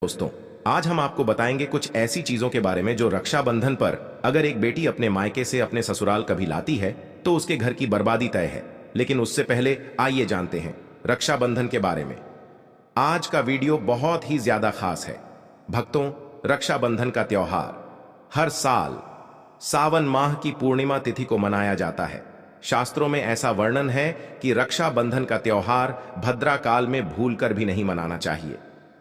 दोस्तों, आज हम आपको बताएंगे कुछ ऐसी चीजों के बारे में जो रक्षाबंधन पर अगर एक बेटी अपने मायके से अपने ससुराल कभी लाती है तो उसके घर की बर्बादी तय है। लेकिन उससे पहले आइए जानते हैं रक्षाबंधन के बारे में। आज का वीडियो बहुत ही ज्यादा खास है। भक्तों, रक्षाबंधन का त्योहार हर साल सावन माह की पूर्णिमा तिथि को मनाया जाता है। शास्त्रों में ऐसा वर्णन है कि रक्षाबंधन का त्योहार भद्रा काल में भूलकर भी नहीं मनाना चाहिए।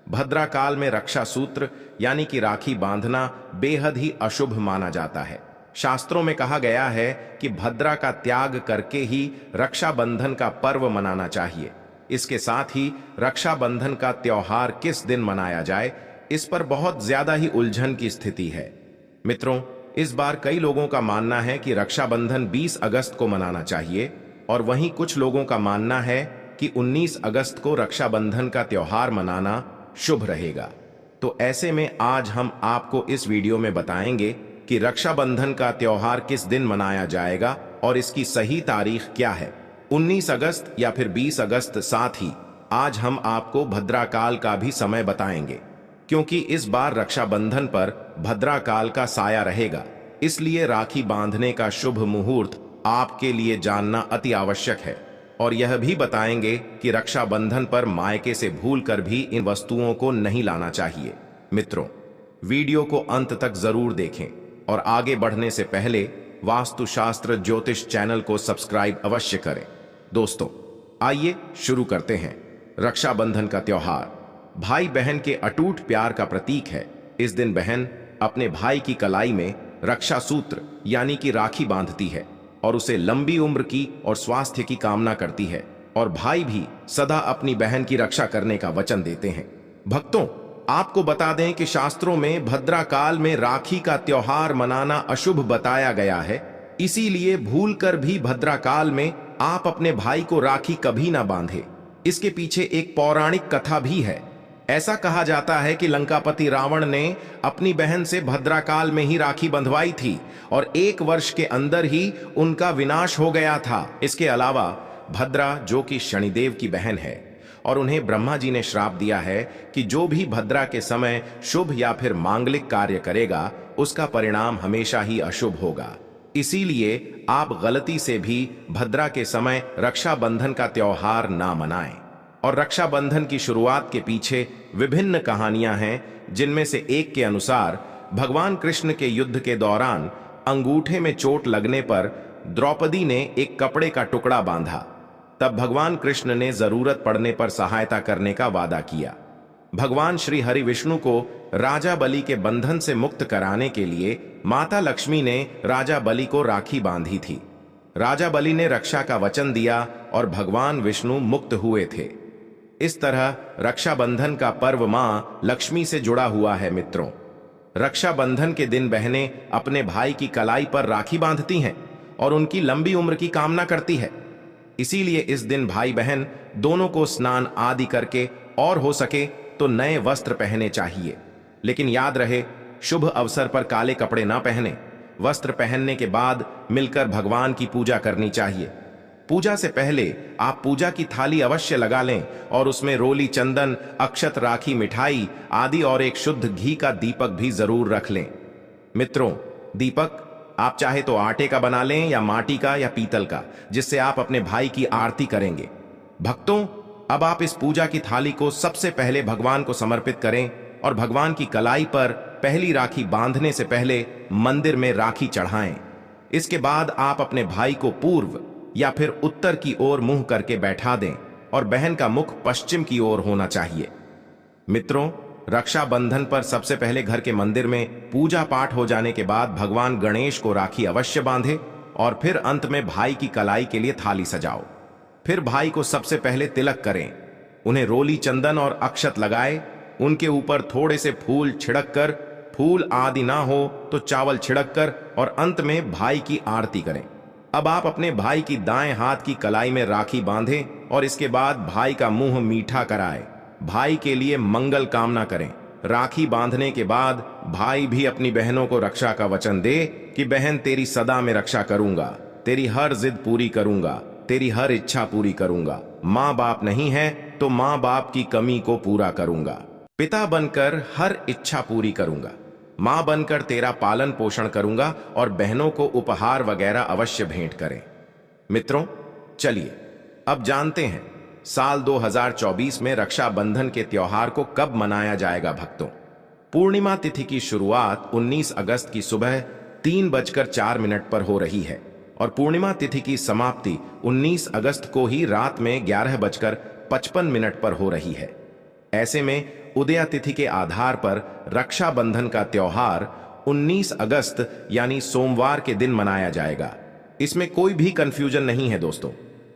भद्रा काल में रक्षा सूत्र यानी कि राखी बांधना बेहद ही अशुभ माना जाता है। शास्त्रों में कहा गया है कि भद्रा का त्याग करके ही रक्षाबंधन का पर्व मनाना चाहिए। इसके साथ ही रक्षाबंधन का त्योहार किस दिन मनाया जाए, इस पर बहुत ज्यादा ही उलझन की स्थिति है। मित्रों, इस बार कई लोगों का मानना है कि रक्षाबंधन 20 अगस्त को मनाना चाहिए और वहीं कुछ लोगों का मानना है कि 19 अगस्त को रक्षाबंधन का त्योहार मनाना शुभ रहेगा। तो ऐसे में आज हम आपको इस वीडियो में बताएंगे कि रक्षाबंधन का त्योहार किस दिन मनाया जाएगा और इसकी सही तारीख क्या है, 19 अगस्त या फिर 20 अगस्त। साथ ही आज हम आपको भद्राकाल का भी समय बताएंगे, क्योंकि इस बार रक्षाबंधन पर भद्राकाल का साया रहेगा। इसलिए राखी बांधने का शुभ मुहूर्त आपके लिए जानना अति आवश्यक है। और यह भी बताएंगे कि रक्षाबंधन पर मायके से भूलकर भी इन वस्तुओं को नहीं लाना चाहिए। मित्रों, वीडियो को अंत तक जरूर देखें और आगे बढ़ने से पहले वास्तुशास्त्र ज्योतिष चैनल को सब्सक्राइब अवश्य करें। दोस्तों, आइए शुरू करते हैं। रक्षाबंधन का त्योहार भाई बहन के अटूट प्यार का प्रतीक है। इस दिन बहन अपने भाई की कलाई में रक्षा सूत्र यानी कि राखी बांधती है और उसे लंबी उम्र की और स्वास्थ्य की कामना करती है, और भाई भी सदा अपनी बहन की रक्षा करने का वचन देते हैं। भक्तों, आपको बता दें कि शास्त्रों में भद्रा काल में राखी का त्योहार मनाना अशुभ बताया गया है। इसीलिए भूलकर भी भद्रा काल में आप अपने भाई को राखी कभी ना बांधे। इसके पीछे एक पौराणिक कथा भी है। ऐसा कहा जाता है कि लंकापति रावण ने अपनी बहन से भद्राकाल में ही राखी बंधवाई थी और 1 वर्ष के अंदर ही उनका विनाश हो गया था। इसके अलावा भद्रा, जो कि शनिदेव की बहन है, और उन्हें ब्रह्मा जी ने श्राप दिया है कि जो भी भद्रा के समय शुभ या फिर मांगलिक कार्य करेगा उसका परिणाम हमेशा ही अशुभ होगा। इसीलिए आप गलती से भी भद्रा के समय रक्षाबंधन का त्योहार ना मनाएं। और रक्षाबंधन की शुरुआत के पीछे विभिन्न कहानियां हैं, जिनमें से एक के अनुसार भगवान कृष्ण के युद्ध के दौरान अंगूठे में चोट लगने पर द्रौपदी ने एक कपड़े का टुकड़ा बांधा। तब भगवान कृष्ण ने जरूरत पड़ने पर सहायता करने का वादा किया। भगवान श्री हरि विष्णु को राजा बलि के बंधन से मुक्त कराने के लिए माता लक्ष्मी ने राजा बलि को राखी बांधी थी। राजा बलि ने रक्षा का वचन दिया और भगवान विष्णु मुक्त हुए थे। इस तरह रक्षाबंधन का पर्व मां लक्ष्मी से जुड़ा हुआ है। मित्रों, रक्षाबंधन के दिन बहनें अपने भाई की कलाई पर राखी बांधती हैं और उनकी लंबी उम्र की कामना करती है। इसीलिए इस दिन भाई बहन दोनों को स्नान आदि करके और हो सके तो नए वस्त्र पहने चाहिए। लेकिन याद रहे, शुभ अवसर पर काले कपड़े ना पहने। वस्त्र पहनने के बाद मिलकर भगवान की पूजा करनी चाहिए। पूजा से पहले आप पूजा की थाली अवश्य लगा लें और उसमें रोली, चंदन, अक्षत, राखी, मिठाई आदि और एक शुद्ध घी का दीपक भी जरूर रख लें। मित्रों, दीपक आप चाहे तो आटे का बना लें या माटी का या पीतल का, जिससे आप अपने भाई की आरती करेंगे। भक्तों, अब आप इस पूजा की थाली को सबसे पहले भगवान को समर्पित करें और भगवान की कलाई पर पहली राखी बांधने से पहले मंदिर में राखी चढ़ाएं। इसके बाद आप अपने भाई को पूर्व या फिर उत्तर की ओर मुंह करके बैठा दें और बहन का मुख पश्चिम की ओर होना चाहिए। मित्रों, रक्षाबंधन पर सबसे पहले घर के मंदिर में पूजा पाठ हो जाने के बाद भगवान गणेश को राखी अवश्य बांधे और फिर अंत में भाई की कलाई के लिए थाली सजाओ। फिर भाई को सबसे पहले तिलक करें, उन्हें रोली, चंदन और अक्षत लगाए। उनके ऊपर थोड़े से फूल छिड़क कर, फूल आदि ना हो तो चावल छिड़क कर, और अंत में भाई की आरती करें। अब आप अपने भाई की दाएं हाथ की कलाई में राखी बांधें और इसके बाद भाई का मुंह मीठा कराएं। भाई के लिए मंगल कामना करें। राखी बांधने के बाद भाई भी अपनी बहनों को रक्षा का वचन दे कि बहन, तेरी सदा में रक्षा करूंगा, तेरी हर जिद पूरी करूंगा, तेरी हर इच्छा पूरी करूंगा। माँ बाप नहीं है तो माँ बाप की कमी को पूरा करूंगा। पिता बनकर हर इच्छा पूरी करूंगा, मां बनकर तेरा पालन पोषण करूंगा और बहनों को उपहार वगैरह अवश्य भेंट करें। मित्रों, चलिए अब जानते हैं साल 2024 में रक्षाबंधन के त्योहार को कब मनाया जाएगा। भक्तों, पूर्णिमा तिथि की शुरुआत 19 अगस्त की सुबह 3:04 पर हो रही है और पूर्णिमा तिथि की समाप्ति 19 अगस्त को ही रात में 11:55 पर हो रही है। ऐसे में उदया तिथि के आधार पर रक्षाबंधन का त्योहार 19 अगस्त यानी सोमवार के दिन मनाया जाएगा। इसमें कोई भी कंफ्यूजन नहीं है दोस्तों।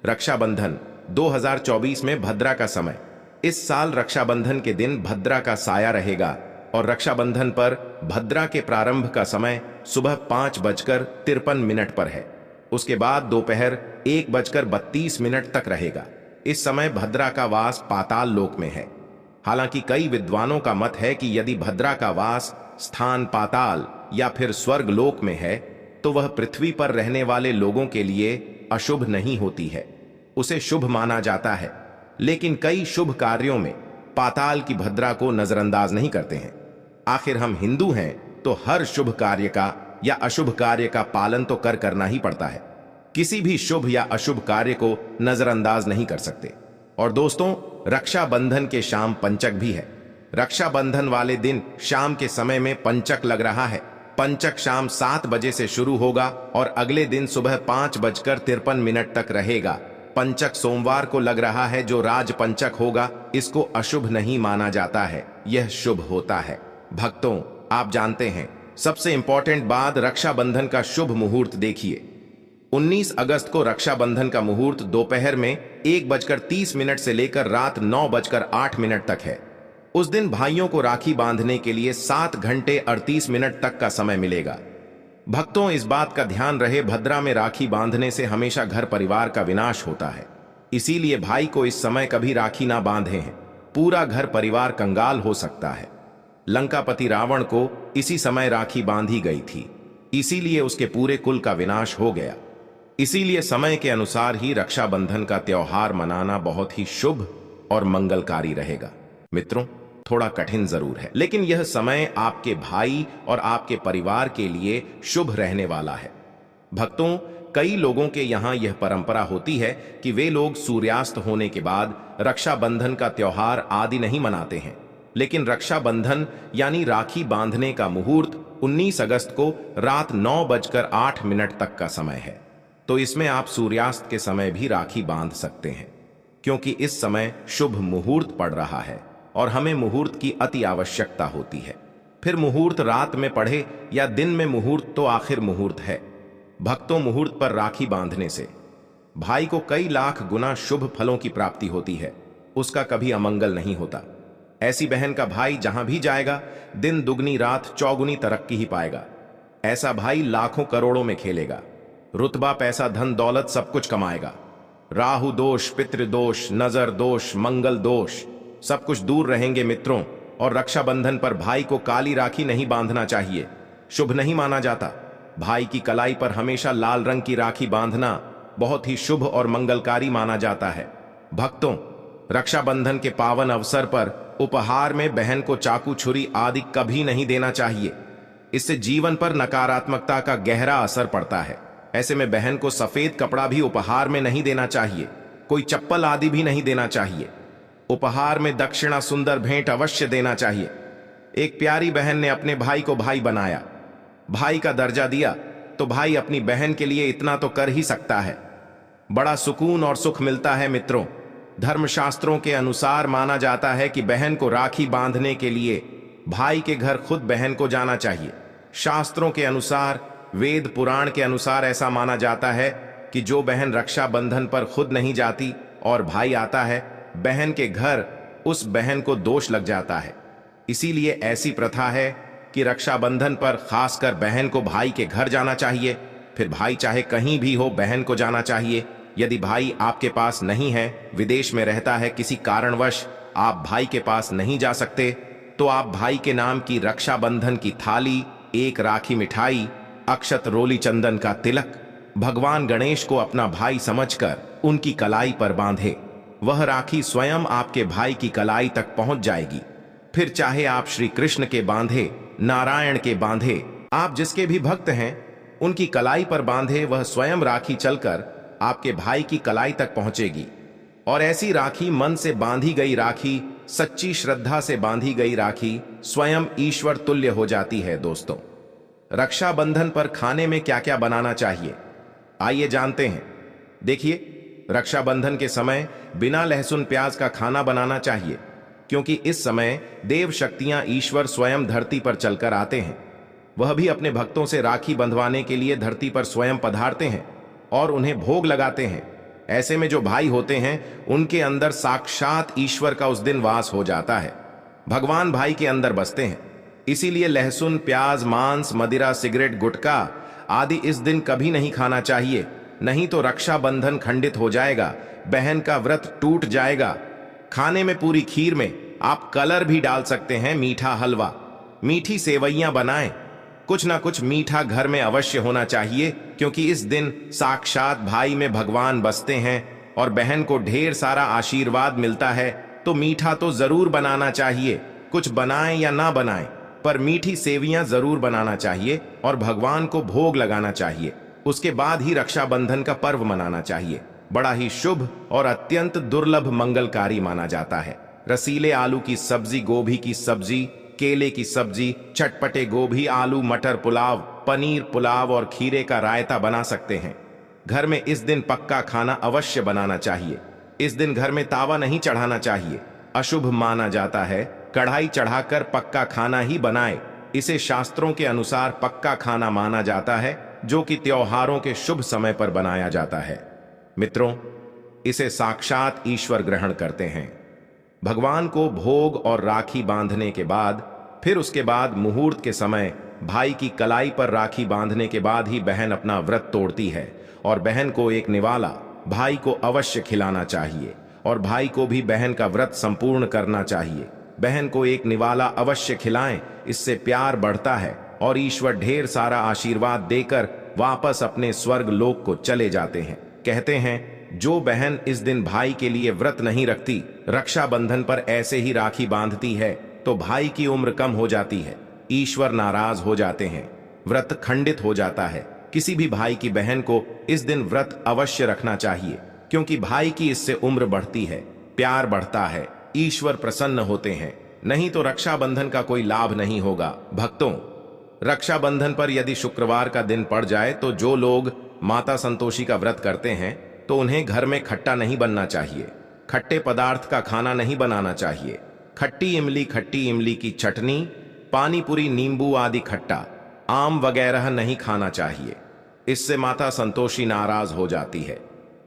रक्षाबंधन 2024 में भद्रा का समय, इस साल रक्षाबंधन के दिन भद्रा का साया रहेगा और रक्षाबंधन पर भद्रा के प्रारंभ का समय सुबह 5:53 पर है। उसके बाद दोपहर 1:32 तक रहेगा। इस समय भद्रा का वास पाताल लोक में है। हालांकि कई विद्वानों का मत है कि यदि भद्रा का वास स्थान पाताल या फिर स्वर्ग लोक में है तो वह पृथ्वी पर रहने वाले लोगों के लिए अशुभ नहीं होती है, उसे शुभ माना जाता है। लेकिन कई शुभ कार्यों में पाताल की भद्रा को नजरअंदाज नहीं करते हैं। आखिर हम हिंदू हैं तो हर शुभ कार्य का या अशुभ कार्य का पालन तो करना ही पड़ता है। किसी भी शुभ या अशुभ कार्य को नजरअंदाज नहीं कर सकते। और दोस्तों, रक्षाबंधन के शाम पंचक भी है। रक्षाबंधन वाले दिन शाम के समय में पंचक लग रहा है। पंचक शाम 7 बजे से शुरू होगा और अगले दिन सुबह 5:53 तक रहेगा। पंचक सोमवार को लग रहा है जो राज पंचक होगा। इसको अशुभ नहीं माना जाता है, यह शुभ होता है। भक्तों, आप जानते हैं सबसे इंपॉर्टेंट बात, रक्षाबंधन का शुभ मुहूर्त देखिए। 19 अगस्त को रक्षाबंधन का मुहूर्त दोपहर में 1:30 से लेकर रात 9:08 तक है। उस दिन भाइयों को राखी बांधने के लिए 7 घंटे 38 मिनट तक का समय मिलेगा। भक्तों, इस बात का ध्यान रहे, भद्रा में राखी बांधने से हमेशा घर परिवार का विनाश होता है। इसीलिए भाई को इस समय कभी राखी ना बांधे हैं, पूरा घर परिवार कंगाल हो सकता है। लंकापति रावण को इसी समय राखी बांधी गई थी, इसीलिए उसके पूरे कुल का विनाश हो गया। इसीलिए समय के अनुसार ही रक्षाबंधन का त्योहार मनाना बहुत ही शुभ और मंगलकारी रहेगा। मित्रों, थोड़ा कठिन जरूर है, लेकिन यह समय आपके भाई और आपके परिवार के लिए शुभ रहने वाला है। भक्तों, कई लोगों के यहाँ यह परंपरा होती है कि वे लोग सूर्यास्त होने के बाद रक्षाबंधन का त्योहार आदि नहीं मनाते हैं। लेकिन रक्षाबंधन यानी राखी बांधने का मुहूर्त 19 अगस्त को रात 9:08 तक का समय है। तो इसमें आप सूर्यास्त के समय भी राखी बांध सकते हैं, क्योंकि इस समय शुभ मुहूर्त पड़ रहा है और हमें मुहूर्त की अति आवश्यकता होती है। फिर मुहूर्त रात में पढ़े या दिन में, मुहूर्त तो आखिर मुहूर्त है। भक्तों, मुहूर्त पर राखी बांधने से भाई को कई लाख गुना शुभ फलों की प्राप्ति होती है, उसका कभी अमंगल नहीं होता। ऐसी बहन का भाई जहां भी जाएगा दिन दुगनी रात चौगुनी तरक्की ही पाएगा। ऐसा भाई लाखों करोड़ों में खेलेगा, रुतबा पैसा धन दौलत सब कुछ कमाएगा। राहु दोष, पितृदोष, नजर दोष, मंगल दोष सब कुछ दूर रहेंगे मित्रों। और रक्षाबंधन पर भाई को काली राखी नहीं बांधना चाहिए, शुभ नहीं माना जाता। भाई की कलाई पर हमेशा लाल रंग की राखी बांधना बहुत ही शुभ और मंगलकारी माना जाता है। भक्तों, रक्षाबंधन के पावन अवसर पर उपहार में बहन को चाकू छुरी आदि कभी नहीं देना चाहिए। इससे जीवन पर नकारात्मकता का गहरा असर पड़ता है। ऐसे में बहन को सफेद कपड़ा भी उपहार में नहीं देना चाहिए, कोई चप्पल आदि भी नहीं देना चाहिए। उपहार में दक्षिणा, सुंदर भेंट अवश्य देना चाहिए। एक प्यारी बहन ने अपने भाई को भाई बनाया, भाई का दर्जा दिया, तो भाई अपनी बहन के लिए इतना तो कर ही सकता है। बड़ा सुकून और सुख मिलता है मित्रों। धर्मशास्त्रों के अनुसार माना जाता है कि बहन को राखी बांधने के लिए भाई के घर खुद बहन को जाना चाहिए। शास्त्रों के अनुसार, वेद पुराण के अनुसार ऐसा माना जाता है कि जो बहन रक्षाबंधन पर खुद नहीं जाती और भाई आता है बहन के घर, उस बहन को दोष लग जाता है। इसीलिए ऐसी प्रथा है कि रक्षाबंधन पर खासकर बहन को भाई के घर जाना चाहिए। फिर भाई चाहे कहीं भी हो, बहन को जाना चाहिए। यदि भाई आपके पास नहीं है, विदेश में रहता है, किसी कारणवश आप भाई के पास नहीं जा सकते, तो आप भाई के नाम की रक्षाबंधन की थाली, एक राखी मिठाई, अक्षत रोली चंदन का तिलक भगवान गणेश को अपना भाई समझकर उनकी कलाई पर बांधे। वह राखी स्वयं आपके भाई की कलाई तक पहुंच जाएगी। फिर चाहे आप श्री कृष्ण के बांधे, नारायण के बांधे, आप जिसके भी भक्त हैं उनकी कलाई पर बांधे, वह स्वयं राखी चलकर आपके भाई की कलाई तक पहुंचेगी। और ऐसी राखी, मन से बांधी गई राखी, सच्ची श्रद्धा से बांधी गई राखी स्वयं ईश्वर तुल्य हो जाती है। दोस्तों, रक्षाबंधन पर खाने में क्या क्या बनाना चाहिए, आइए जानते हैं। देखिए, रक्षाबंधन के समय बिना लहसुन प्याज का खाना बनाना चाहिए, क्योंकि इस समय देव शक्तियां, ईश्वर स्वयं धरती पर चलकर आते हैं। वह भी अपने भक्तों से राखी बंधवाने के लिए धरती पर स्वयं पधारते हैं और उन्हें भोग लगाते हैं। ऐसे में जो भाई होते हैं उनके अंदर साक्षात ईश्वर का उस दिन वास हो जाता है। भगवान भाई के अंदर बसते हैं। इसीलिए लहसुन प्याज, मांस, मदिरा, सिगरेट, गुटखा आदि इस दिन कभी नहीं खाना चाहिए, नहीं तो रक्षाबंधन खंडित हो जाएगा, बहन का व्रत टूट जाएगा। खाने में पूरी खीर में आप कलर भी डाल सकते हैं, मीठा हलवा, मीठी सेवइयां बनाएं। कुछ ना कुछ मीठा घर में अवश्य होना चाहिए, क्योंकि इस दिन साक्षात भाई में भगवान बसते हैं और बहन को ढेर सारा आशीर्वाद मिलता है। तो मीठा तो जरूर बनाना चाहिए, कुछ बनाएं या ना बनाएं, पर मीठी सेवियां जरूर बनाना चाहिए और भगवान को भोग लगाना चाहिए। उसके बाद ही रक्षाबंधन का पर्व मनाना चाहिए। बड़ा ही शुभ और अत्यंत दुर्लभ मंगलकारी माना जाता है। रसीले आलू की सब्जी, गोभी की सब्जी, केले की सब्जी, चटपटे गोभी, आलू, मटर पुलाव, पनीर पुलाव और खीरे का रायता बना सकते हैं। घर में इस दिन पक्का खाना अवश्य बनाना चाहिए। इस दिन घर में तावा नहीं चढ़ाना चाहिए, अशुभ माना जाता है। कढ़ाई चढ़ाकर पक्का खाना ही बनाए। इसे शास्त्रों के अनुसार पक्का खाना माना जाता है, जो कि त्योहारों के शुभ समय पर बनाया जाता है। मित्रों, इसे साक्षात ईश्वर ग्रहण करते हैं। भगवान को भोग और राखी बांधने के बाद, फिर उसके बाद मुहूर्त के समय भाई की कलाई पर राखी बांधने के बाद ही बहन अपना व्रत तोड़ती है और बहन को एक निवाला भाई को अवश्य खिलाना चाहिए और भाई को भी बहन का व्रत संपूर्ण करना चाहिए। बहन को एक निवाला अवश्य खिलाएं, इससे प्यार बढ़ता है और ईश्वर ढेर सारा आशीर्वाद देकर वापस अपने स्वर्ग लोक को चले जाते हैं। कहते हैं, जो बहन इस दिन भाई के लिए व्रत नहीं रखती, रक्षाबंधन पर ऐसे ही राखी बांधती है, तो भाई की उम्र कम हो जाती है, ईश्वर नाराज हो जाते हैं, व्रत खंडित हो जाता है। किसी भी भाई की बहन को इस दिन व्रत अवश्य रखना चाहिए, क्योंकि भाई की इससे उम्र बढ़ती है, प्यार बढ़ता है, ईश्वर प्रसन्न होते हैं। नहीं तो रक्षाबंधन का कोई लाभ नहीं होगा। भक्तों, रक्षाबंधन पर यदि शुक्रवार का दिन पड़ जाए तो जो लोग माता संतोषी का व्रत करते हैं तो उन्हें घर में खट्टा नहीं बनना चाहिए, खट्टे पदार्थ का खाना नहीं बनाना चाहिए। खट्टी इमली की चटनी, पानी पूरी, नींबू आदि खट्टा, आम वगैरह नहीं खाना चाहिए। इससे माता संतोषी नाराज हो जाती है।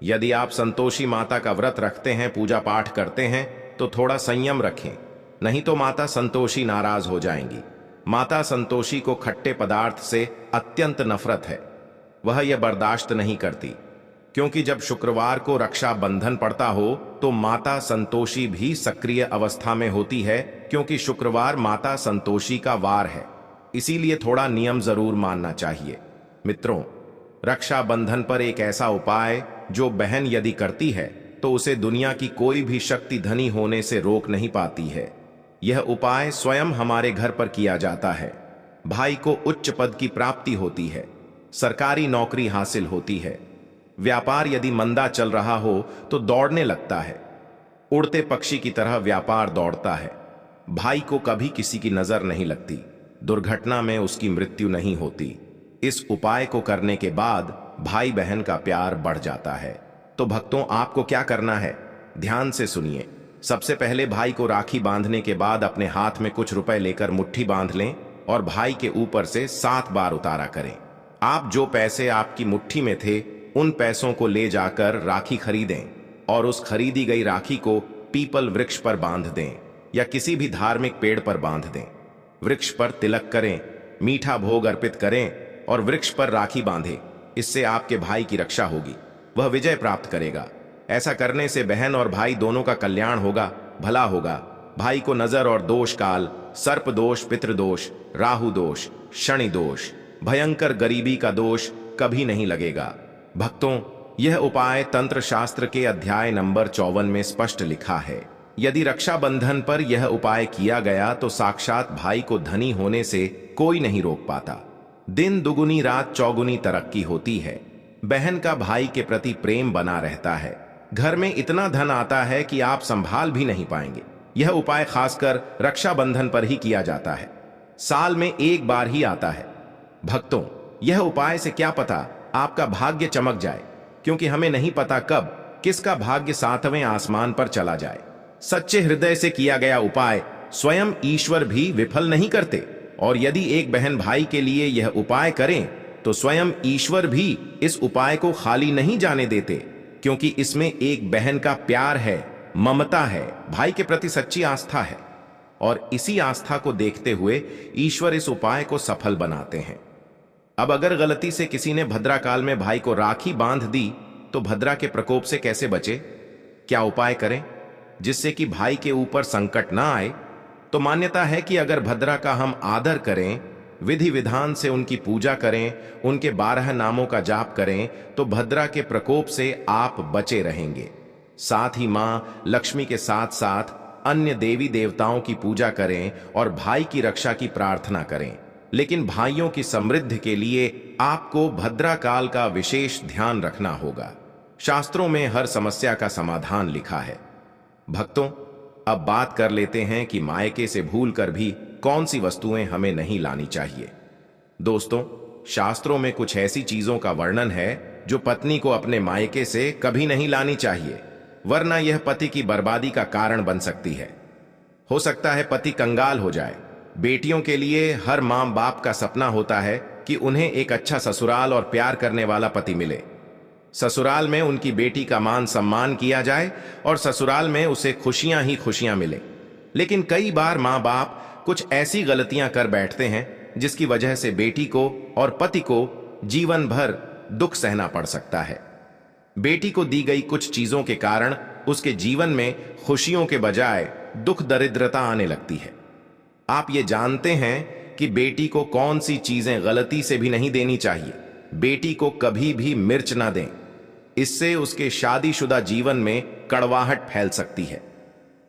यदि आप संतोषी माता का व्रत रखते हैं, पूजा पाठ करते हैं, तो थोड़ा संयम रखें, नहीं तो माता संतोषी नाराज हो जाएंगी। माता संतोषी को खट्टे पदार्थ से अत्यंत नफरत है, वह यह बर्दाश्त नहीं करती, क्योंकि जब शुक्रवार को रक्षाबंधन पड़ता हो तो माता संतोषी भी सक्रिय अवस्था में होती है, क्योंकि शुक्रवार माता संतोषी का वार है। इसीलिए थोड़ा नियम जरूर मानना चाहिए। मित्रों, रक्षाबंधन पर एक ऐसा उपाय जो बहन यदि करती है तो उसे दुनिया की कोई भी शक्ति धनी होने से रोक नहीं पाती है। यह उपाय स्वयं हमारे घर पर किया जाता है। भाई को उच्च पद की प्राप्ति होती है, सरकारी नौकरी हासिल होती है, व्यापार यदि मंदा चल रहा हो तो दौड़ने लगता है, उड़ते पक्षी की तरह व्यापार दौड़ता है। भाई को कभी किसी की नजर नहीं लगती, दुर्घटना में उसकी मृत्यु नहीं होती। इस उपाय को करने के बाद भाई बहन का प्यार बढ़ जाता है। तो भक्तों, आपको क्या करना है, ध्यान से सुनिए। सबसे पहले भाई को राखी बांधने के बाद अपने हाथ में कुछ रुपए लेकर मुट्ठी बांध लें और भाई के ऊपर से 7 बार उतारा करें। आप जो पैसे आपकी मुट्ठी में थे उन पैसों को ले जाकर राखी खरीदें और उस खरीदी गई राखी को पीपल वृक्ष पर बांध दें या किसी भी धार्मिक पेड़ पर बांध दें। वृक्ष पर तिलक करें, मीठा भोग अर्पित करें और वृक्ष पर राखी बांधें। इससे आपके भाई की रक्षा होगी, वह विजय प्राप्त करेगा। ऐसा करने से बहन और भाई दोनों का कल्याण होगा, भला होगा। भाई को नजर और दोष काल, सर्प दोष, पितृदोष, राहु दोष, शनि दोष, भयंकर गरीबी का दोष कभी नहीं लगेगा। भक्तों, यह उपाय तंत्र शास्त्र के अध्याय नंबर 54 में स्पष्ट लिखा है। यदि रक्षाबंधन पर यह उपाय किया गया तो साक्षात भाई को धनी होने से कोई नहीं रोक पाता। दिन दुगुनी रात चौगुनी तरक्की होती है। बहन का भाई के प्रति प्रेम बना रहता है। घर में इतना धन आता है कि आप संभाल भी नहीं पाएंगे। यह उपाय खासकर रक्षाबंधन पर ही किया जाता है। साल में एक बार ही आता है। भक्तों, यह उपाय से क्या पता आपका भाग्य चमक जाए, क्योंकि हमें नहीं पता कब किसका भाग्य 7वें आसमान पर चला जाए। सच्चे हृदय से किया गया उपाय स्वयं ईश्वर भी विफल नहीं करते, और यदि एक बहन भाई के लिए यह उपाय करें तो स्वयं ईश्वर भी इस उपाय को खाली नहीं जाने देते, क्योंकि इसमें एक बहन का प्यार है, ममता है, भाई के प्रति सच्ची आस्था है, और इसी आस्था को देखते हुए ईश्वर इस उपाय को सफल बनाते हैं। अब अगर गलती से किसी ने भद्राकाल में भाई को राखी बांध दी तो भद्रा के प्रकोप से कैसे बचे? क्या उपाय करें जिससे कि भाई के ऊपर संकट ना आए? तो मान्यता है कि अगर भद्रा का हम आदर करें, विधि विधान से उनकी पूजा करें, उनके 12 नामों का जाप करें, तो भद्रा के प्रकोप से आप बचे रहेंगे। साथ ही मां लक्ष्मी के साथ साथ अन्य देवी देवताओं की पूजा करें और भाई की रक्षा की प्रार्थना करें। लेकिन भाइयों की समृद्धि के लिए आपको भद्रा काल का विशेष ध्यान रखना होगा। शास्त्रों में हर समस्या का समाधान लिखा है। भक्तों, अब बात कर लेते हैं कि मायके से भूलकर भी कौन सी वस्तुएं हमें नहीं लानी चाहिए। दोस्तों, शास्त्रों में कुछ ऐसी चीजों का वर्णन है जो पत्नी को अपने मायके से कभी नहीं लानी चाहिए, वरना यह पति की बर्बादी का कारण बन सकती है। हो सकता है पति कंगाल हो जाए। बेटियों के लिए हर मां बाप का सपना होता है कि उन्हें एक अच्छा ससुराल और प्यार करने वाला पति मिले। ससुराल में उनकी बेटी का मान सम्मान किया जाए और ससुराल में उसे खुशियां ही खुशियां मिले। लेकिन कई बार मां बाप कुछ ऐसी गलतियां कर बैठते हैं जिसकी वजह से बेटी को और पति को जीवन भर दुख सहना पड़ सकता है। बेटी को दी गई कुछ चीजों के कारण उसके जीवन में खुशियों के बजाय दुख दरिद्रता आने लगती है। आप ये जानते हैं कि बेटी को कौन सी चीजें गलती से भी नहीं देनी चाहिए। बेटी को कभी भी मिर्च ना दें, इससे उसके शादीशुदा जीवन में कड़वाहट फैल सकती है।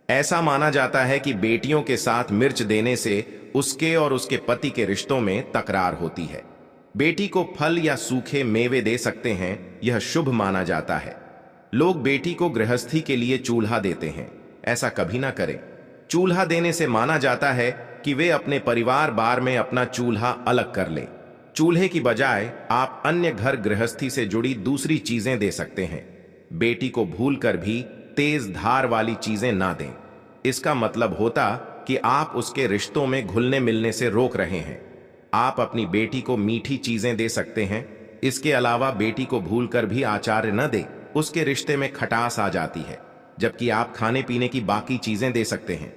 ऐसा माना जाता है कि बेटियों के साथ मिर्च देने से उसके और उसके पति के रिश्तों में तकरार होती है। बेटी को फल या सूखे मेवे दे सकते हैं, यह शुभ माना जाता है। लोग बेटी को गृहस्थी के लिए चूल्हा देते हैं, ऐसा कभी ना करें। चूल्हा देने से माना जाता है कि वे अपने परिवार बार में अपना चूल्हा अलग कर लें। चूल्हे की बजाय आप अन्य घर गृहस्थी से जुड़ी दूसरी चीजें दे सकते हैं। बेटी को भूलकर भी तेज धार वाली चीजें ना दें। इसका मतलब होता कि आप उसके रिश्तों में घुलने मिलने से रोक रहे हैं। आप अपनी बेटी को मीठी चीजें दे सकते हैं। इसके अलावा बेटी को भूलकर भी आचार्य न दें, उसके रिश्ते में खटास आ जाती है, जबकि आप खाने पीने की बाकी चीजें दे सकते हैं।